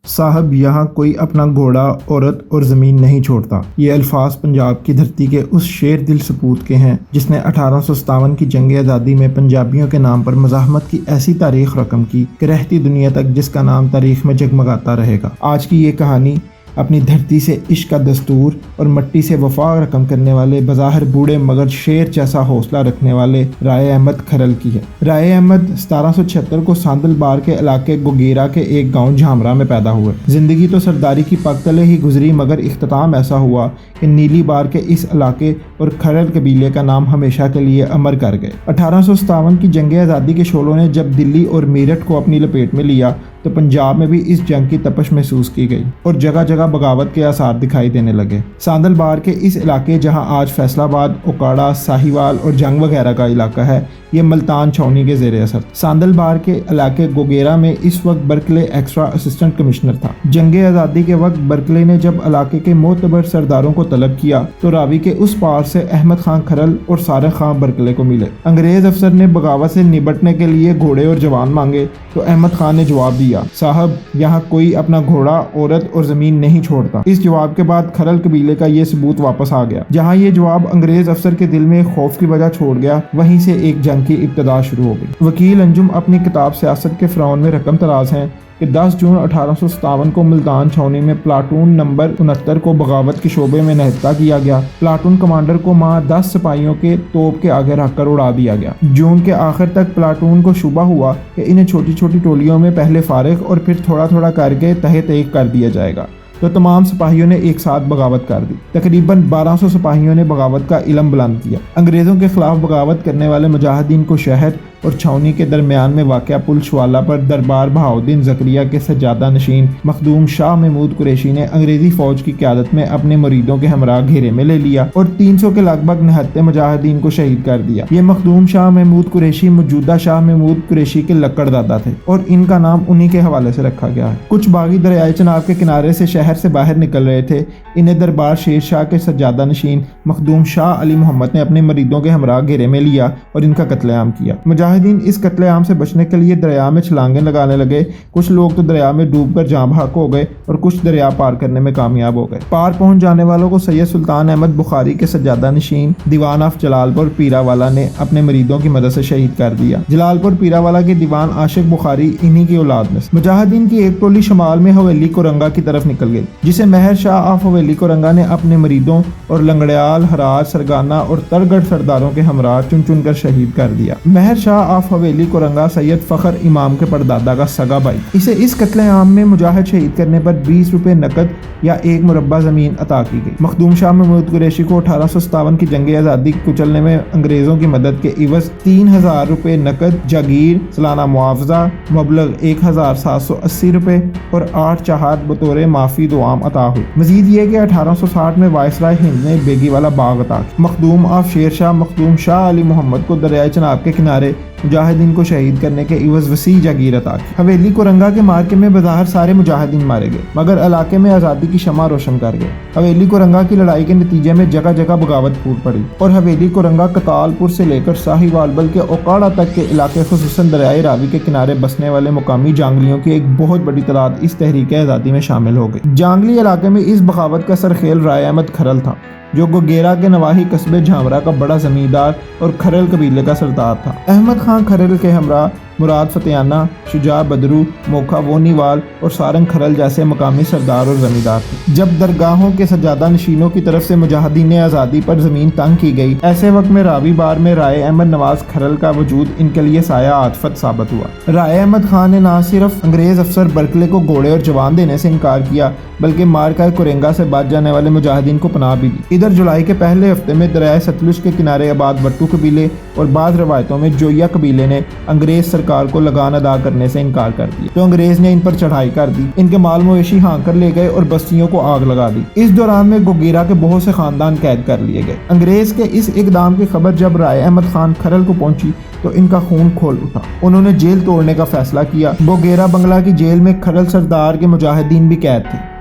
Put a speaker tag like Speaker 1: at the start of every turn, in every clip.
Speaker 1: صاحب یہاں کوئی اپنا گھوڑا، عورت اور زمین نہیں چھوڑتا۔ یہ الفاظ پنجاب کی دھرتی کے اس شیر دل سپوت کے ہیں جس نے 1857 کی جنگ آزادی میں پنجابیوں کے نام پر مزاحمت کی ایسی تاریخ رقم کی کہ رہتی دنیا تک جس کا نام تاریخ میں جگمگاتا رہے گا۔ آج کی یہ کہانی اپنی دھرتی سے عشق کا دستور اور مٹی سے وفا رقم کرنے والے بظاہر بوڑھے مگر شیر جیسا حوصلہ رکھنے والے رائے احمد کھرل کی ہے۔ رائے احمد 1776 کو ساندل بار کے علاقے گوگیرا کے ایک گاؤں جھامرا میں پیدا ہوئے۔ زندگی تو سرداری کی پگ تلے ہی گزری مگر اختتام ایسا ہوا کہ نیلی بار کے اس علاقے اور کھرل قبیلے کا نام ہمیشہ کے لیے امر کر گئے۔ 1857 کی جنگ آزادی کے شعلوں نے جب دلی اور میرٹھ کو اپنی لپیٹ میں لیا تو پنجاب میں بھی اس جنگ کی تپش محسوس کی گئی اور جگہ جگہ بغاوت کے آثار دکھائی دینے لگے۔ ساندل بار کے اس علاقے جہاں آج فیصل آباد، اوکاڑا، ساہیوال اور جنگ وغیرہ کا علاقہ ہے، یہ ملتان چھاؤنی کے زیر اثر۔ ساندل بار کے علاقے گوگیرا میں اس وقت برکلے ایکسٹرا اسسٹنٹ کمشنر تھا۔ جنگ آزادی کے وقت برکلے نے جب علاقے کے معتبر سرداروں کو طلب کیا تو راوی کے اس پار سے احمد خان کھرل اور سارق خان برکلے کو ملے۔ انگریز افسر نے بغاوت سے نبٹنے کے لیے گھوڑے اور جوان مانگے تو احمد خان نے جواب دیا، صاحب یہاں کوئی اپنا گھوڑا، عورت اور زمین نہیں چھوڑتا۔ اس جواب کے بعد کھرل قبیلے کا یہ ثبوت واپس آ گیا۔ جہاں یہ جواب انگریز افسر کے دل میں خوف کی وجہ چھوڑ گیا، وہیں سے ایک جنگ کی ابتدا شروع ہو گئی۔ وکیل انجم اپنی کتاب سیاست کے فرعون میں رقم تراز ہیں کہ 10 جون 1857 کو ملتان چھاؤنی میں پلاٹون نمبر 69 کو بغاوت کے شعبے میں نہتہ کیا گیا۔ پلاٹون کمانڈر کو ماہ 10 سپاہیوں کے توپ کے آگے رکھ کر اڑا دیا گیا۔ جون کے آخر تک پلاٹون کو شبہ ہوا کہ انہیں چھوٹی چھوٹی ٹولیوں میں پہلے فارغ اور پھر تھوڑا تھوڑا کر کے تہہ تیگ کر دیا جائے گا، تو تمام سپاہیوں نے ایک ساتھ بغاوت کر دی۔ تقریباً 1200 سپاہیوں نے بغاوت کا علم بلند کیا۔ انگریزوں کے خلاف بغاوت کرنے والے مجاہدین کو شہر اور چھاؤنی کے درمیان میں واقع پل شوالا پر دربار بہاؤالدین زکریا کے سجادہ نشین مخدوم شاہ محمود قریشی نے انگریزی فوج کی قیادت میں اپنے مریدوں کے ہمراہ گھیرے میں لے لیا اور 300 کے لگ بھگ نہتے مجاہدین کو شہید کر دیا۔ یہ مخدوم شاہ محمود قریشی موجودہ شاہ محمود قریشی کے لکڑ دادا تھے اور ان کا نام انہی کے حوالے سے رکھا گیا ہے۔ کچھ باغی دریائے چناب کے کنارے سے شہر سے باہر نکل رہے تھے۔ انہیں دربار شیر شاہ کے سجادہ نشین مخدوم شاہ علی محمد نے اپنے مریدوں کے ہمراہ گھیرے میں لیا اور ان کا قتل عام کیا۔ مجاہدین اس قتل عام سے بچنے کے لیے دریا میں چھلانگیں لگانے لگے۔ کچھ لوگ تو دریا میں ڈوب کر جاں بحق ہو گئے اور کچھ دریا پار کرنے میں کامیاب ہو گئے۔ پار پہنچ جانے والوں کو سید سلطان احمد بخاری کے سجادہ نشین دیوان آف جلال پور پیرا والا نے اپنے مریدوں کی مدد سے شہید کر دیا۔ جلال پور پیرا والا کے دیوان عاشق بخاری انہی کی اولاد میں۔ مجاہدین کی ایک ٹولی شمال میں حویلی کورنگا کی طرف نکل گئی، جسے مہر شاہ آف حویلی کورنگا نے اپنے مریدوں اور لنگڑیال، ہراج، سرگانہ اور ترگڑ سرداروں کے ہمراہ چن چن کر شہید کر دیا۔ مہر شاہ آف حویلی کورنگا سید فخر امام کے پردادا کا سگا بھائی۔ اسے اس قتل عام میں مجاہد شہید کرنے پر 20 روپے نقد یا 1 مربع زمین عطا کی گئی۔ مخدوم شاہ محمود قریشی کو 1857 کی جنگ آزادی کچلنے میں انگریزوں کی مدد کے عوض 3000 روپے نقد جاگیر، سالانہ معاوضہ مبلغ 1780 روپے اور 8 چہار بطور معافی دعام عطا ہوئی۔ مزید یہ کہ 1860 میں وائسرائے ہند نے بیگی والا باغ عطا کیا۔ مخدوم آف شیر شاہ مخدوم شاہ علی محمد کو دریائے چناب کے کنارے مجاہدین کو شہید کرنے کے عوض وسیع جاگیر عطا کی۔ حویلی کورنگا کے مارکے میں بظاہر سارے مجاہدین مارے گئے مگر علاقے میں آزادی کی شمع روشن کر گئے۔ حویلی کورنگا کی لڑائی کے نتیجے میں جگہ جگہ بغاوت پھوٹ پڑی اور حویلی کورنگا کتال پور سے لے کر ساہیوال بلکہ اوکاڑا تک کے علاقے خصوصاً دریائے راوی کے کنارے بسنے والے مقامی جانگلیوں کی ایک بہت بڑی تعداد اس تحریک آزادی میں شامل ہو گئی۔ جانگلی علاقے میں اس بغاوت کا سرخیل رائے احمد کھرل تھا، جو گوگیرا کے نواحی قصبے جھامرا کا بڑا زمیندار اور کھرل قبیلے کا سردار تھا۔ احمد خان کھرل کے ہمراہ مراد فتیانہ، شجاع بدرو، موکھا وونیوال اور سارنگ کھرل جیسے مقامی سردار اور زمیندار تھے۔ جب درگاہوں کے سجادہ نشینوں کی طرف سے مجاہدین آزادی پر زمین تنگ کی گئی، ایسے وقت میں راوی بار میں رائے احمد نواز کھرل کا وجود ان کے لیے سایہ عاطفت ثابت ہوا۔ رائے احمد خان نے نہ صرف انگریز افسر برکلے کو گھوڑے اور جوان دینے سے انکار کیا بلکہ مارکہ کورنگا سے بچ جانے والے مجاہدین کو پناہ بھی دی۔ ادھر جولائی کے پہلے ہفتے میں دریائے ستلج کے کنارے آباد وٹو قبیلے اور بعض روایتوں میں جویا قبیلے نے انگریز سرکار کو لگان ادا کرنے سے انکار کر دیا تو انگریز نے ان پر چڑھائی کر دی، ان کے مال مویشی ہانک کر لے گئے اور بستیوں کو آگ لگا دی۔ اس دوران میں گوگیرا کے بہت سے خاندان قید کر لیے گئے۔ انگریز کے اس اقدام کی خبر جب رائے احمد خان کھرل کو پہنچی تو ان کا خون کھول اٹھا۔ انہوں نے جیل توڑنے کا فیصلہ کیا۔ گوگیرا بنگلہ کی جیل میں کھرل سردار کے مجاہدین بھی قید تھے۔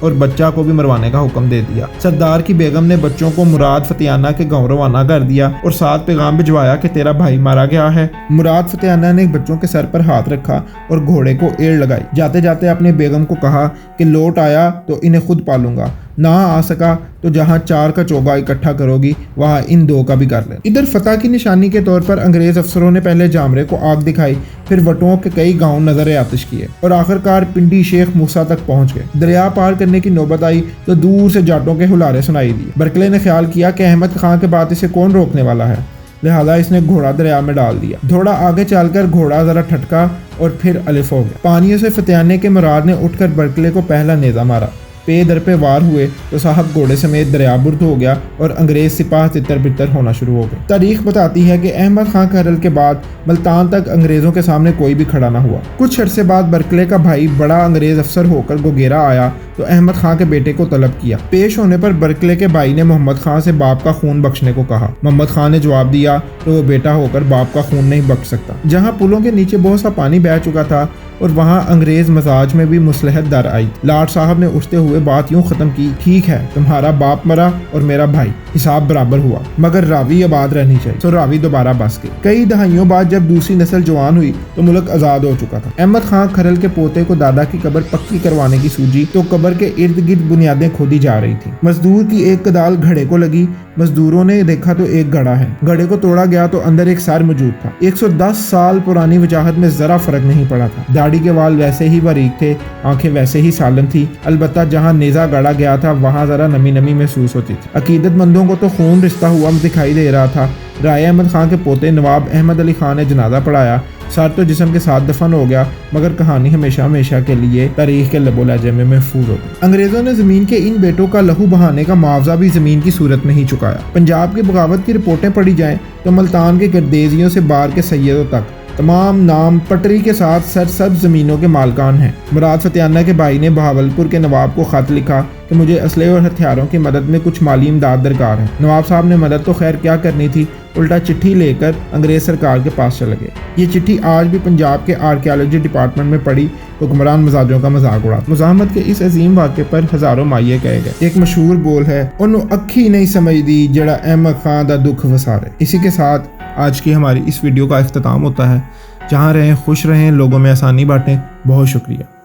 Speaker 1: اور بچہ کو بھی مروانے کا حکم دے دیا۔ سردار کی بیگم نے بچوں کو مراد فتیانہ کے گاؤں روانہ کر دیا اور ساتھ پیغام بھجوایا کہ تیرا بھائی مارا گیا ہے۔ مراد فتیانہ نے بچوں کے سر پر ہاتھ رکھا اور گھوڑے کو ایڑ لگائی۔ جاتے جاتے اپنے بیگم کو کہا کہ لوٹ آیا تو انہیں خود پالوں گا، نہ آ سکا تو جہاں 4 کا چوگا اکٹھا کرو گی وہاں ان 2 کا بھی کر لیں۔ ادھر فتح کی نشانی کے طور پر انگریز افسروں نے پہلے جامرے کو آگ دکھائی، پھر وٹوں کے کئی گاؤں نظر آتش کیے اور آخرکار پنڈی شیخ موسیٰ تک پہنچ گئے۔ دریا پار کرنے کی نوبت آئی تو دور سے جاٹوں کے ہلارے سنائی دیے۔ برکلے نے خیال کیا کہ احمد خان کے بعد اسے کون روکنے والا ہے، لہذا اس نے گھوڑا دریا میں ڈال دیا۔ تھوڑا آگے چل کر گھوڑا ذرا ٹھٹکا اور پھر الف ہو گیا۔ پانیوں سے فتیانے کے مراد نے اٹھ کر برکلے کو پہلا نیزہ مارا، پے در پہ وار ہوئے تو صاحب گھوڑے سمیت دریا برد ہو گیا اور انگریز سپاہ تتر بتر ہونا شروع ہو گئے۔ تاریخ بتاتی ہے کہ احمد خان کھرل کے بعد ملتان تک انگریزوں کے سامنے کوئی بھی کھڑا نہ ہوا۔ کچھ عرصے بعد برکلے کا بھائی بڑا انگریز افسر ہو کر گوگیرا آیا تو احمد خان کے بیٹے کو طلب کیا۔ پیش ہونے پر برکلے کے بھائی نے محمد خان سے باپ کا خون بخشنے کو کہا۔ محمد خان نے جواب دیا تو وہ بیٹا ہو کر باپ کا خون نہیں بخش سکتا۔ جہاں پلوں کے نیچے بہت سا پانی بہہ چکا تھا اور وہاں انگریز مزاج میں بھی مصلحت در آئی، لاٹ صاحب نے اٹھتے ہوئے بات یوں ختم کی، ٹھیک ہے تمہارا باپ مرا اور میرا بھائی، حساب برابر ہوا، مگر راوی آباد رہنی چاہیے۔ تو راوی دوبارہ بس گئی۔ کئی دہائیوں بعد جب دوسری نسل جوان ہوئی تو ملک آزاد ہو چکا تھا۔ احمد خان کھرل کے پوتے کو دادا کی قبر پکی کروانے کی سوجی تو قبر کے ارد گرد بنیادیں کھودی جا رہی تھی۔ مزدور کی ایک کدال گھڑے کو لگی، مزدوروں نے دیکھا تو ایک گھڑا ہے، گھڑے کو توڑا گیا تو اندر ایک سر موجود تھا۔ 110 سال پرانی وجاہت میں ذرا فرق نہیں پڑا تھا۔ داڑھی کے وال ویسے ہی باریک تھے، آنکھیں ویسے ہی سالم تھی، البتہ جہاں نیزہ گاڑا گیا تھا وہاں ذرا نمی نمی محسوس ہوتی تھی۔ عقیدت مندوں کو تو خون رشتہ ہوا دکھائی دے رہا تھا۔ رائے احمد خان کے پوتے نواب احمد علی خان نے جنازہ پڑھایا، سر تو جسم کے ساتھ دفن ہو گیا، مگر کہانی ہمیشہ ہمیشہ کے لیے تاریخ کے لب و لہجے میں محفوظ ہو گئی۔ انگریزوں نے زمین کے ان بیٹوں کا لہو بہانے کا معاوضہ بھی زمین کی صورت میں ہی چکایا۔ پنجاب کی بغاوت کی رپورٹیں پڑھی جائیں تو ملتان کے گردیزیوں سے بار کے سیدوں تک تمام نام پٹری کے ساتھ سرسبز زمینوں کے مالکان ہیں۔ مراد فتیانہ کے بھائی نے بہاولپور کے نواب کو خط لکھا کہ مجھے اسلحے اور ہتھیاروں کی مدد میں کچھ مالی امداد درکار ہے۔ نواب صاحب نے مدد تو خیر کیا کرنی تھی، الٹا چٹھی لے کر انگریز سرکار کے پاس چلے گئے۔ یہ چٹھی آج بھی پنجاب کے آرکیالوجی ڈپارٹمنٹ میں پڑی حکمران مزاجوں کا مذاق اڑاتی۔ مزاحمت کے اس عظیم واقعے پر ہزاروں مائع کہے گئے۔ ایک مشہور بول ہے، انہوں اکھی نہیں سمجھ دی جڑا احمد خان دا دکھ وسارے۔ اسی کے ساتھ آج کی ہماری اس ویڈیو کا اختتام ہوتا ہے۔ جہاں رہیں خوش رہیں، لوگوں میں آسانی بانٹیں۔ بہت شکریہ۔